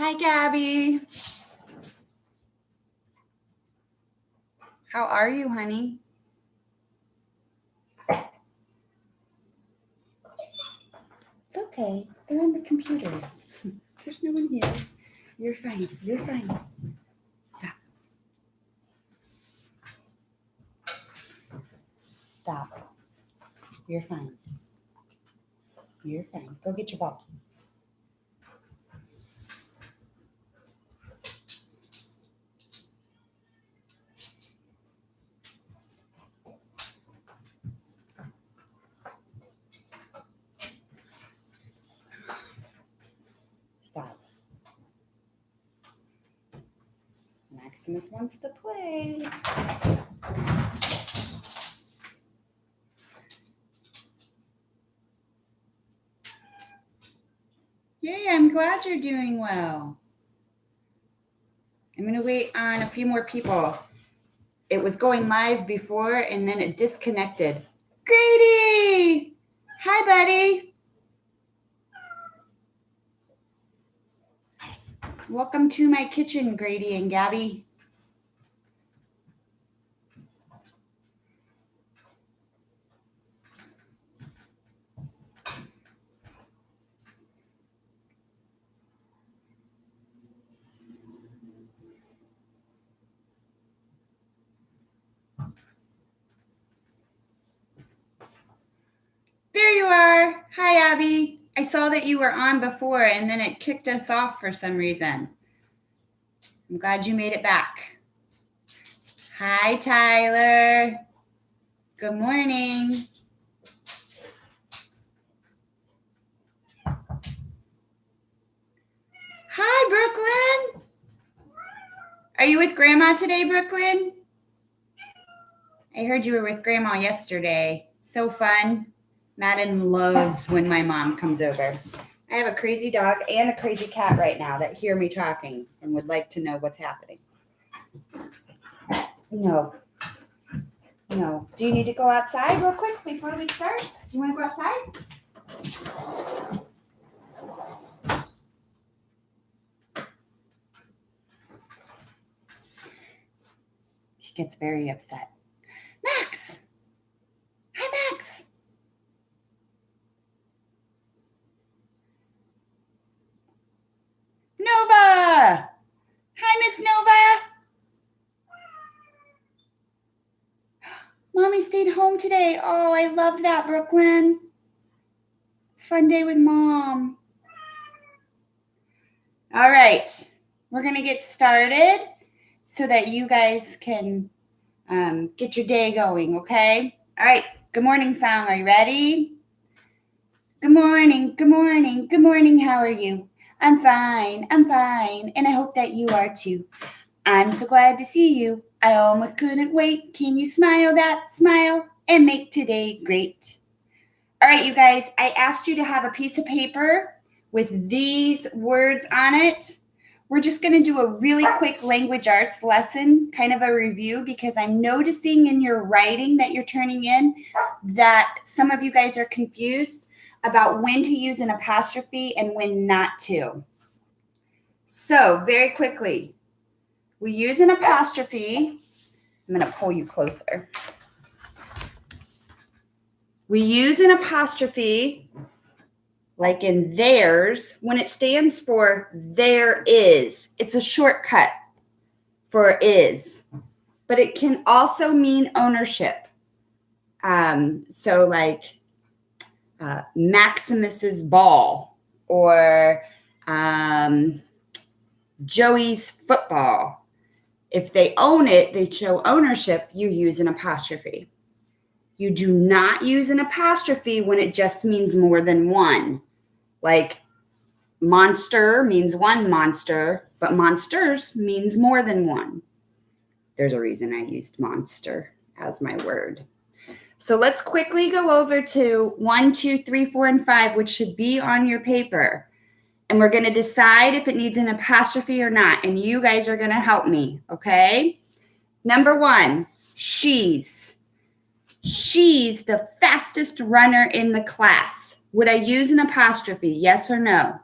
Hi, Gabby. How are you, honey? It's okay. They're on the computer. There's no one here. You're fine. You're fine. Stop. Stop. You're fine. You're fine. Go get your ball. Stop. Maximus wants to play. Yay, I'm glad you're doing well. I'm going to wait on a few more people. It was going live before and then it disconnected. Grady! Hi, buddy. Welcome to my kitchen, Grady and Gabby. There you are. Hi, Abby. I saw that you were on before and then it kicked us off for some reason. I'm glad you made it back. Hi, Tyler. Good morning. Hi, Brooklyn. Are you with Grandma today, Brooklyn? I heard you were with Grandma yesterday. So fun. Madden loves when my mom comes over. I have a crazy dog and a crazy cat right now that hear me talking and would like to know what's happening. No. Do you need to go outside real quick before we start? Do you want to go outside? He gets very upset. Max! Hi, Max! Nova! Hi, Miss Nova! Mommy stayed home today. Oh, I love that, Brooklyn. Fun day with Mom. All right. We're going to get started so that you guys can get your day going, okay? All right. Good morning song. Are you ready? Good morning. Good morning. Good morning. How are you? I'm fine. I'm fine. And I hope that you are too. I'm so glad to see you. I almost couldn't wait. Can you smile that smile and make today great? All right, you guys, I asked you to have a piece of paper with these words on it. We're just going to do a really quick language arts lesson, kind of a review, because I'm noticing in your writing that you're turning in that some of you guys are confused about when to use an apostrophe and when not to. So very quickly, we use an apostrophe. I'm going to pull you closer. We use an apostrophe like in theirs when it stands for there is. It's a shortcut for is, but it can also mean ownership. So like Maximus's ball or Joey's football. If they own it, they show ownership, you use an apostrophe. You do not use an apostrophe when it just means more than one. Like monster means one monster, but monsters means more than one. There's a reason I used monster as my word. So let's quickly go over to 1, 2, 3, 4, and 5, which should be on your paper. And we're going to decide if it needs an apostrophe or not. And you guys are going to help me, okay? Number 1, she's. She's the fastest runner in the class. Would I use an apostrophe? Yes or no?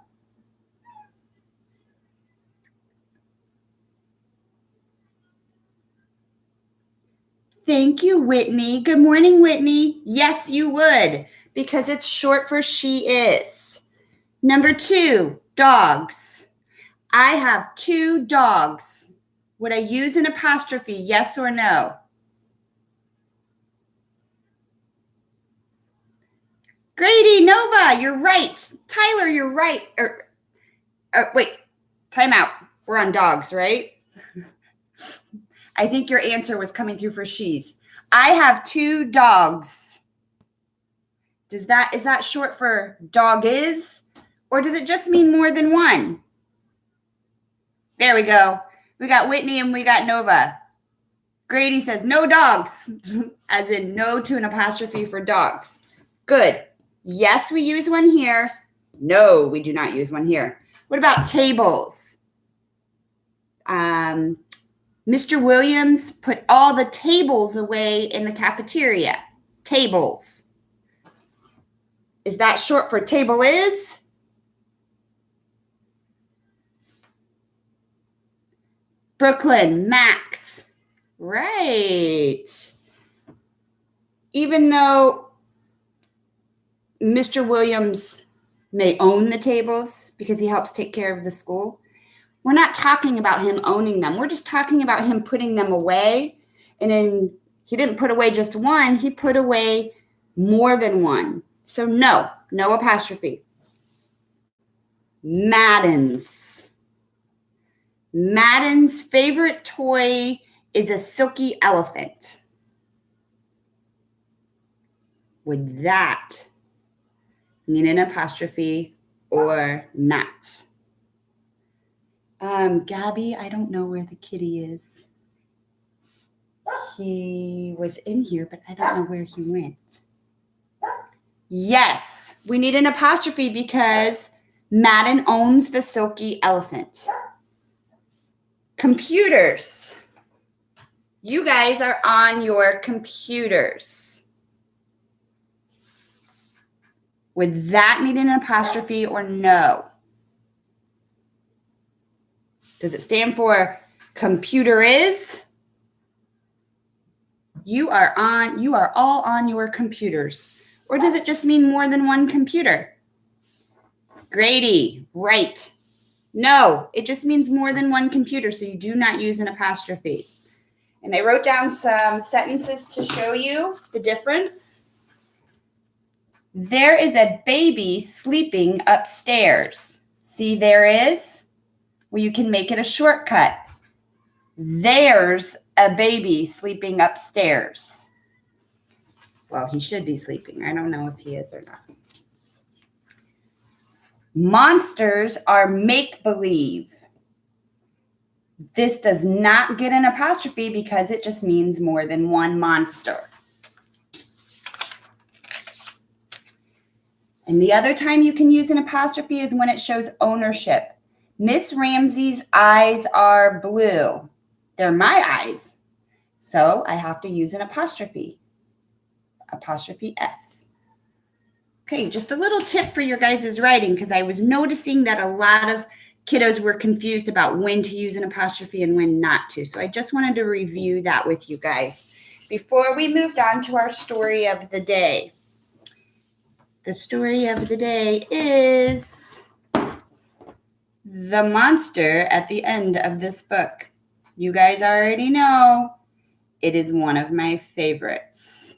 Thank you, Whitney. Good morning, Whitney. Yes, you would, because it's short for she is. Number 2, dogs. I have 2 dogs. Would I use an apostrophe, yes or no? Grady, Nova, you're right. Tyler, you're right. Wait, time out. We're on dogs, right? I think your answer was coming through for she's. I have 2 dogs. Is that short for dog is? Or does it just mean more than one? There we go. We got Whitney and we got Nova. Grady says no dogs, as in no to an apostrophe for dogs. Good. Yes, we use one here. No, we do not use one here. What about tables? Mr. Williams put all the tables away in the cafeteria. Tables. Is that short for table is? Brooklyn, Max. Right. Even though Mr. Williams may own the tables because he helps take care of the school, we're not talking about him owning them. We're just talking about him putting them away. And then he didn't put away just one, he put away more than one. So no apostrophe. Madden's. Madden's favorite toy is a silky elephant. Would that need an apostrophe or not? Gabby, I don't know where the kitty is. He was in here, but I don't know where he went. Yes, we need an apostrophe because Madden owns the silky elephant. Computers. You guys are on your computers. Would that need an apostrophe or no? Does it stand for computer is? You are all on your computers. Or does it just mean more than one computer? Grady, right. No, it just means more than one computer, so you do not use an apostrophe. And I wrote down some sentences to show you the difference. There is a baby sleeping upstairs. See, there is? Well, you can make it a shortcut. There's a baby sleeping upstairs. Well, he should be sleeping. I don't know if he is or not. Monsters are make-believe. This does not get an apostrophe because it just means more than one monster. And the other time you can use an apostrophe is when it shows ownership. Miss Ramsey's eyes are blue. They're my eyes. So I have to use an apostrophe. Apostrophe S. Okay, just a little tip for your guys' writing, because I was noticing that a lot of kiddos were confused about when to use an apostrophe and when not to. So I just wanted to review that with you guys before we moved on to our story of the day. The story of the day is the monster at the end of this book. You guys already know it is one of my favorites.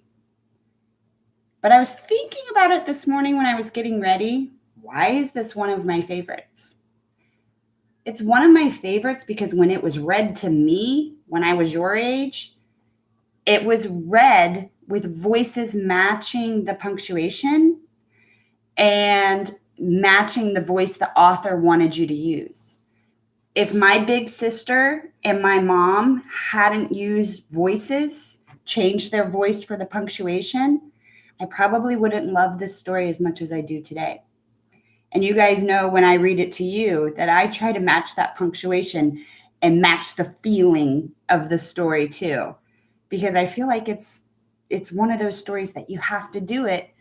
But I was thinking about it this morning when I was getting ready. Why is this one of my favorites? It's one of my favorites because when it was read to me, when I was your age, it was read with voices matching the punctuation and matching the voice the author wanted you to use. If my big sister and my mom hadn't used voices, changed their voice for the punctuation, I probably wouldn't love this story as much as I do today. And you guys know when I read it to you that I try to match that punctuation and match the feeling of the story too, because I feel like it's one of those stories that you have to do it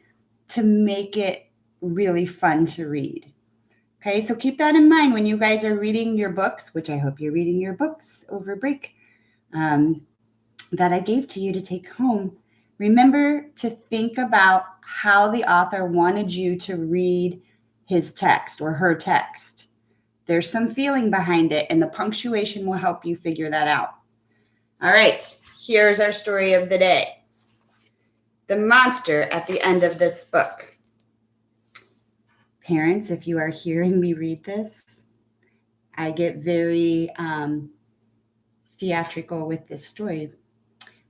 to make it really fun to read. Okay, so keep that in mind when you guys are reading your books, which I hope you're reading your books over break. that I gave to you to take home, remember to think about how the author wanted you to read his text or her text. There's some feeling behind it, and the punctuation will help you figure that out. All right, here's our story of the day. The monster at the end of this book. Parents, if you are hearing me read this, I get very theatrical with this story.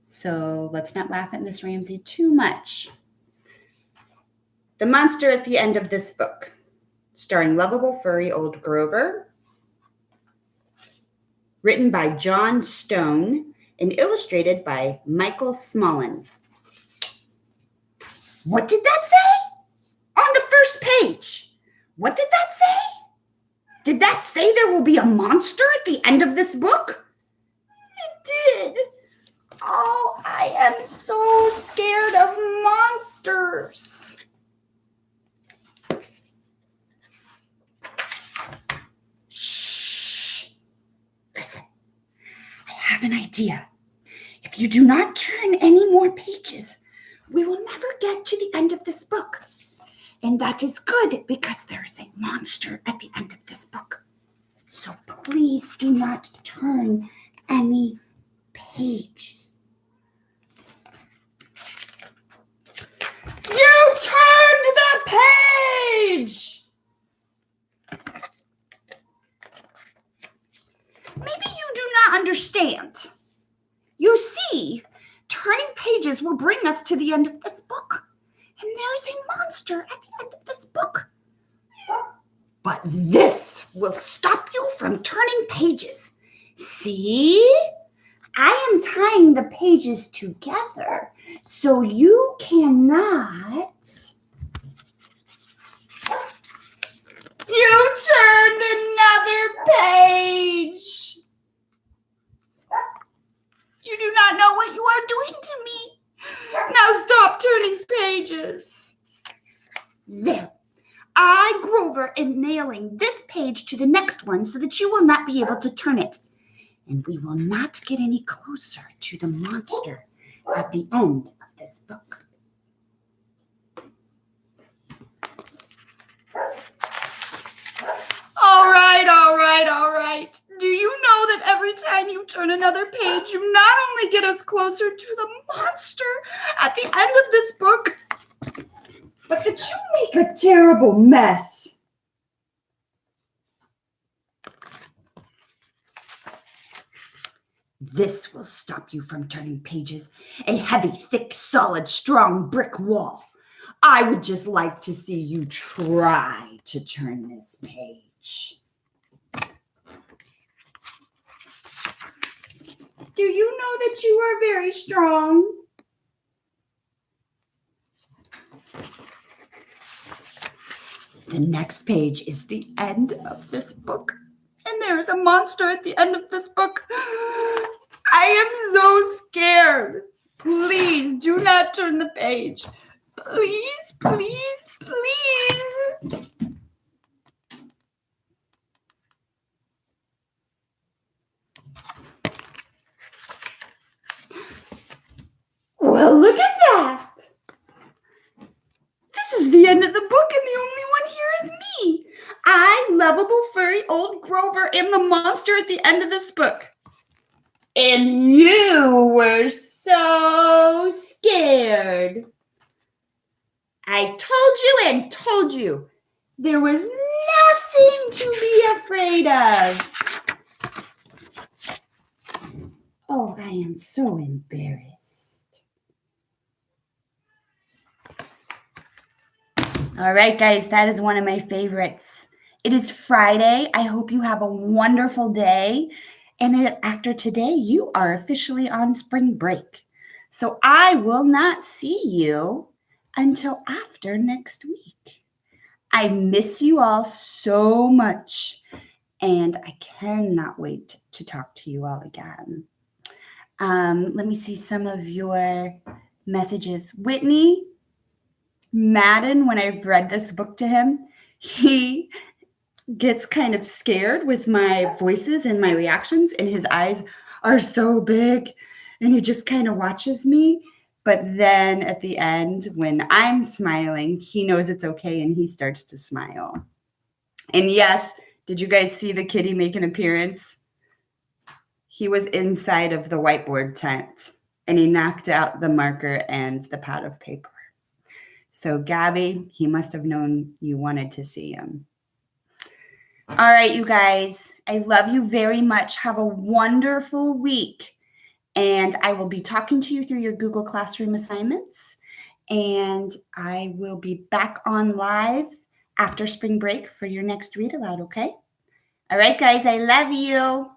So let's not laugh at Miss Ramsey too much. The monster at the end of this book, starring lovable furry old Grover, written by John Stone and illustrated by Michael Smolin. What did that say? On the first page. What did that say? Did that say there will be a monster at the end of this book? It did. Oh, I am so scared of monsters. Shh. Listen, I have an idea. If you do not turn any more pages, we will never get to the end of this book. And that is good because there is a monster at the end of this book. So please do not turn any pages. You turned the page! Maybe you do not understand. You see, turning pages will bring us to the end of this book. And there is a monster at the end of this book. But this will stop you from turning pages. See? I am tying the pages together so you cannot. You turned another page. You do not know what you are doing to me. Now stop turning pages. There. I, Grover, am nailing this page to the next one so that you will not be able to turn it. And we will not get any closer to the monster at the end of this book. All right. Do you know that every time you turn another page, you not only get us closer to the monster at the end of this book, but that you make a terrible mess. This will stop you from turning pages. A heavy, thick, solid, strong brick wall. I would just like to see you try to turn this page. Do you know that you are very strong? The next page is the end of this book. And there is a monster at the end of this book. I am so scared. Please do not turn the page. Please, please, please. Well, look at that. This is the end of the book, and the only one here is me. I, lovable, furry, old Grover, am the monster at the end of this book. And you were so scared. I told you. There was nothing to be afraid of. Oh, I am so embarrassed. All right, guys, that is one of my favorites. It is Friday. I hope you have a wonderful day. And after today, you are officially on spring break. So I will not see you until after next week. I miss you all so much, and I cannot wait to talk to you all again. Let me see some of your messages. Whitney Madden, when I've read this book to him, he gets kind of scared with my voices and my reactions, and his eyes are so big and he just kind of watches me. But then at the end, when I'm smiling, he knows it's okay and he starts to smile. And yes, did you guys see the kitty make an appearance? He was inside of the whiteboard tent and he knocked out the marker and the pad of paper. So Gabby, he must have known you wanted to see him. All right, you guys, I love you very much. Have a wonderful week. And I will be talking to you through your Google Classroom assignments. And I will be back on live after spring break for your next read aloud, okay? All right, guys, I love you.